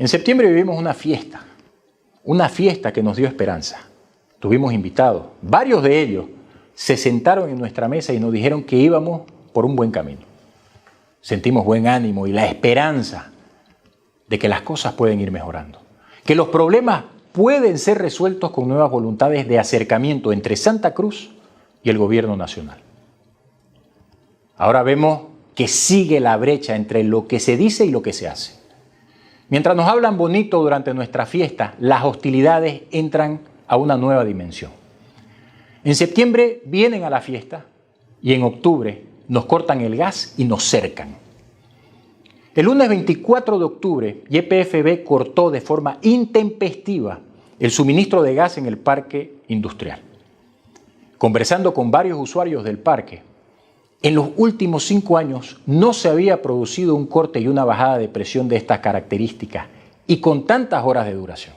En septiembre vivimos una fiesta que nos dio esperanza. Tuvimos invitados, varios de ellos se sentaron en nuestra mesa y nos dijeron que íbamos por un buen camino. Sentimos buen ánimo y la esperanza de que las cosas pueden ir mejorando, que los problemas pueden ser resueltos con nuevas voluntades de acercamiento entre Santa Cruz y el gobierno nacional. Ahora vemos que sigue la brecha entre lo que se dice y lo que se hace. Mientras nos hablan bonito durante nuestra fiesta, las hostilidades entran a una nueva dimensión. En septiembre vienen a la fiesta y en octubre nos cortan el gas y nos cercan. El lunes 24 de octubre, YPFB cortó de forma intempestiva el suministro de gas en el parque industrial. Conversando con varios usuarios del parque, en los últimos 5 años no se había producido un corte y una bajada de presión de estas características y con tantas horas de duración.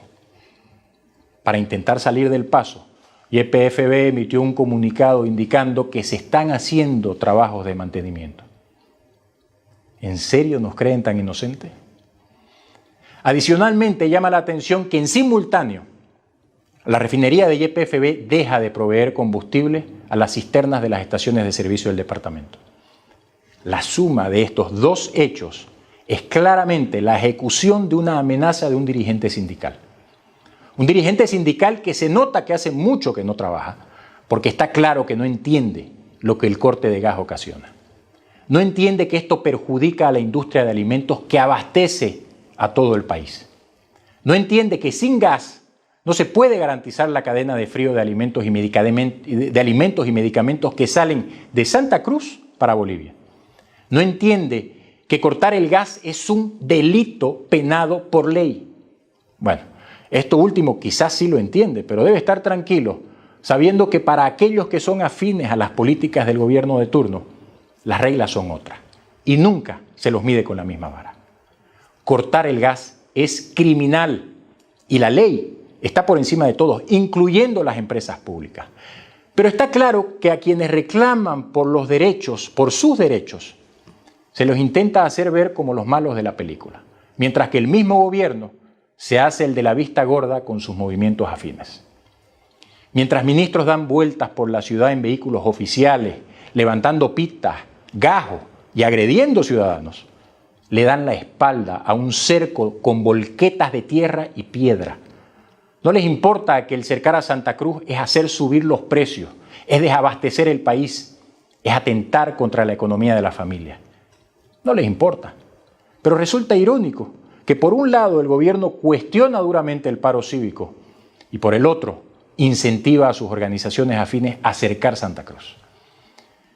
Para intentar salir del paso, YPFB emitió un comunicado indicando que se están haciendo trabajos de mantenimiento. ¿En serio nos creen tan inocentes? Adicionalmente, llama la atención que en simultáneo, la refinería de YPFB deja de proveer combustible a las cisternas de las estaciones de servicio del departamento. La suma de estos dos hechos es claramente la ejecución de una amenaza de un dirigente sindical. Un dirigente sindical que se nota que hace mucho que no trabaja, porque está claro que no entiende lo que el corte de gas ocasiona. No entiende que esto perjudica a la industria de alimentos que abastece a todo el país. No entiende que sin gas no se puede garantizar la cadena de frío de alimentos y medicamentos que salen de Santa Cruz para Bolivia. No entiende que cortar el gas es un delito penado por ley. Bueno, esto último quizás sí lo entiende, pero debe estar tranquilo, sabiendo que para aquellos que son afines a las políticas del gobierno de turno, las reglas son otras y nunca se los mide con la misma vara. Cortar el gas es criminal y la ley está por encima de todos, incluyendo las empresas públicas. Pero está claro que a quienes reclaman por los derechos, por sus derechos, se los intenta hacer ver como los malos de la película, mientras que el mismo gobierno se hace el de la vista gorda con sus movimientos afines. Mientras ministros dan vueltas por la ciudad en vehículos oficiales, levantando pitas, gajos y agrediendo ciudadanos, le dan la espalda a un cerco con volquetas de tierra y piedra. No les importa que el cercar a Santa Cruz es hacer subir los precios, es desabastecer el país, es atentar contra la economía de la familia. No les importa. Pero resulta irónico que por un lado el gobierno cuestiona duramente el paro cívico y por el otro incentiva a sus organizaciones afines a cercar Santa Cruz.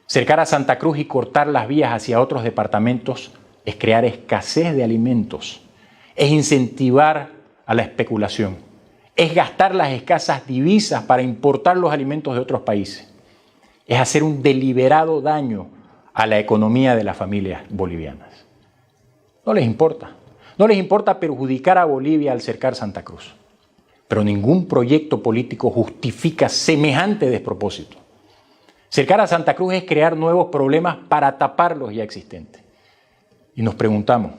Cercar a Santa Cruz y cortar las vías hacia otros departamentos es crear escasez de alimentos, es incentivar a la especulación. Es gastar las escasas divisas para importar los alimentos de otros países. Es hacer un deliberado daño a la economía de las familias bolivianas. No les importa. No les importa perjudicar a Bolivia al cercar Santa Cruz. Pero ningún proyecto político justifica semejante despropósito. Cercar a Santa Cruz es crear nuevos problemas para tapar los ya existentes. Y nos preguntamos,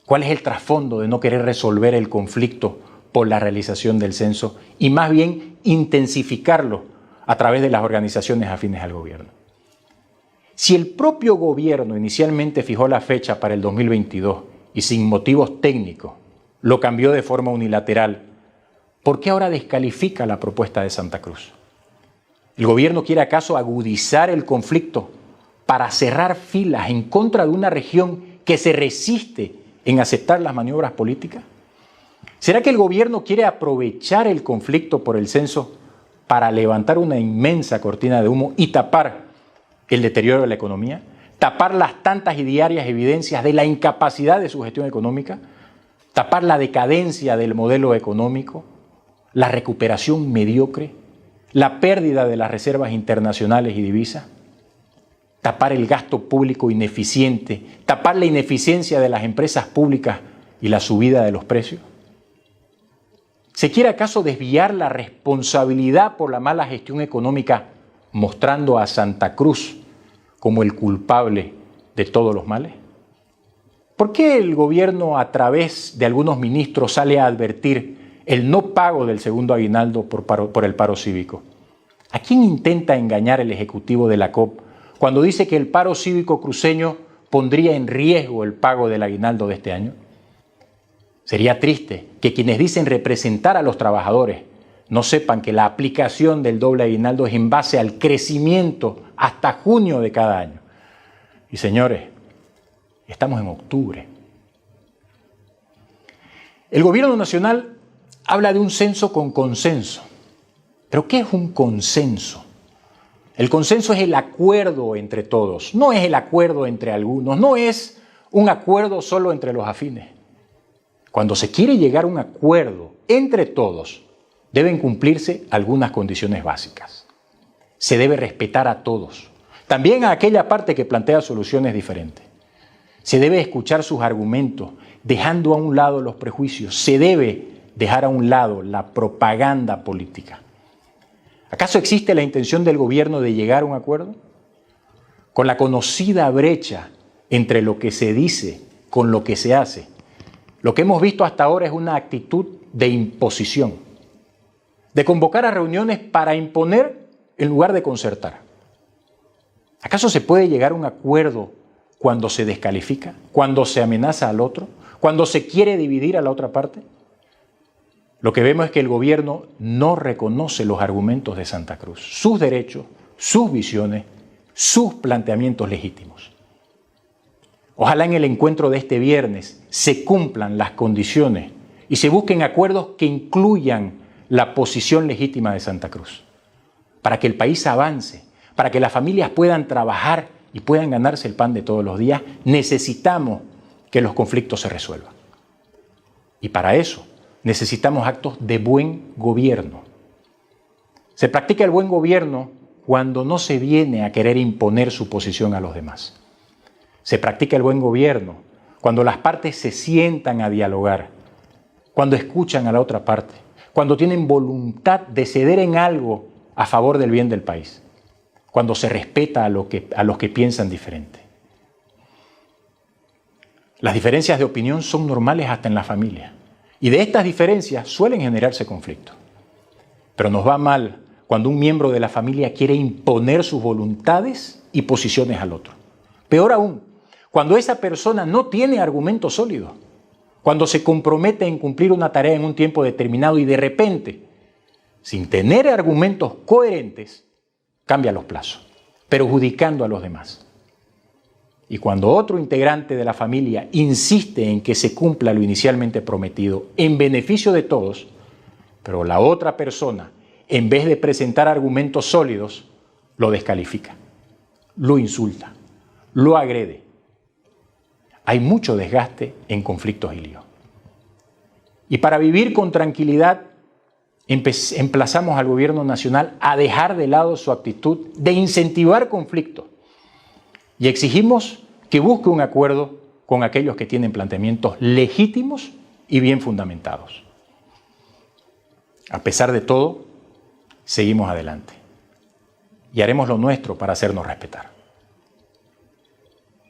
¿cuál es el trasfondo de no querer resolver el conflicto por la realización del censo y más bien intensificarlo a través de las organizaciones afines al gobierno? Si el propio gobierno inicialmente fijó la fecha para el 2022 y sin motivos técnicos lo cambió de forma unilateral, ¿por qué ahora descalifica la propuesta de Santa Cruz? ¿El gobierno quiere acaso agudizar el conflicto para cerrar filas en contra de una región que se resiste en aceptar las maniobras políticas? ¿Será que el gobierno quiere aprovechar el conflicto por el censo para levantar una inmensa cortina de humo y tapar el deterioro de la economía? ¿Tapar las tantas y diarias evidencias de la incapacidad de su gestión económica? ¿Tapar la decadencia del modelo económico? ¿La recuperación mediocre? ¿La pérdida de las reservas internacionales y divisas? ¿Tapar el gasto público ineficiente? ¿Tapar la ineficiencia de las empresas públicas y la subida de los precios? ¿Se quiere acaso desviar la responsabilidad por la mala gestión económica mostrando a Santa Cruz como el culpable de todos los males? ¿Por qué el gobierno a través de algunos ministros sale a advertir el no pago del segundo aguinaldo por el paro cívico? ¿A quién intenta engañar el ejecutivo de la COP cuando dice que el paro cívico cruceño pondría en riesgo el pago del aguinaldo de este año? Sería triste que quienes dicen representar a los trabajadores no sepan que la aplicación del doble aguinaldo es en base al crecimiento hasta junio de cada año. Y señores, estamos en octubre. El gobierno nacional habla de un censo con consenso. ¿Pero qué es un consenso? El consenso es el acuerdo entre todos, no es el acuerdo entre algunos, no es un acuerdo solo entre los afines. Cuando se quiere llegar a un acuerdo entre todos, deben cumplirse algunas condiciones básicas. Se debe respetar a todos, también a aquella parte que plantea soluciones diferentes. Se debe escuchar sus argumentos, dejando a un lado los prejuicios. Se debe dejar a un lado la propaganda política. ¿Acaso existe la intención del gobierno de llegar a un acuerdo? Con la conocida brecha entre lo que se dice con lo que se hace, lo que hemos visto hasta ahora es una actitud de imposición, de convocar a reuniones para imponer en lugar de concertar. ¿Acaso se puede llegar a un acuerdo cuando se descalifica, cuando se amenaza al otro, cuando se quiere dividir a la otra parte? Lo que vemos es que el gobierno no reconoce los argumentos de Santa Cruz, sus derechos, sus visiones, sus planteamientos legítimos. Ojalá en el encuentro de este viernes se cumplan las condiciones y se busquen acuerdos que incluyan la posición legítima de Santa Cruz, para que el país avance, para que las familias puedan trabajar y puedan ganarse el pan de todos los días. Necesitamos que los conflictos se resuelvan. Y para eso necesitamos actos de buen gobierno. Se practica el buen gobierno cuando no se viene a querer imponer su posición a los demás. Se practica el buen gobierno cuando las partes se sientan a dialogar, cuando escuchan a la otra parte, cuando tienen voluntad de ceder en algo a favor del bien del país, cuando se respeta a los que piensan diferente. Las diferencias de opinión son normales hasta en la familia. Y de estas diferencias suelen generarse conflictos. Pero nos va mal cuando un miembro de la familia quiere imponer sus voluntades y posiciones al otro. Peor aún, cuando esa persona no tiene argumentos sólidos, cuando se compromete en cumplir una tarea en un tiempo determinado y de repente, sin tener argumentos coherentes, cambia los plazos, perjudicando a los demás. Y cuando otro integrante de la familia insiste en que se cumpla lo inicialmente prometido en beneficio de todos, pero la otra persona, en vez de presentar argumentos sólidos, lo descalifica, lo insulta, lo agrede. Hay mucho desgaste en conflictos y líos. Y para vivir con tranquilidad, emplazamos al gobierno nacional a dejar de lado su actitud de incentivar conflictos. Y exigimos que busque un acuerdo con aquellos que tienen planteamientos legítimos y bien fundamentados. A pesar de todo, seguimos adelante y haremos lo nuestro para hacernos respetar.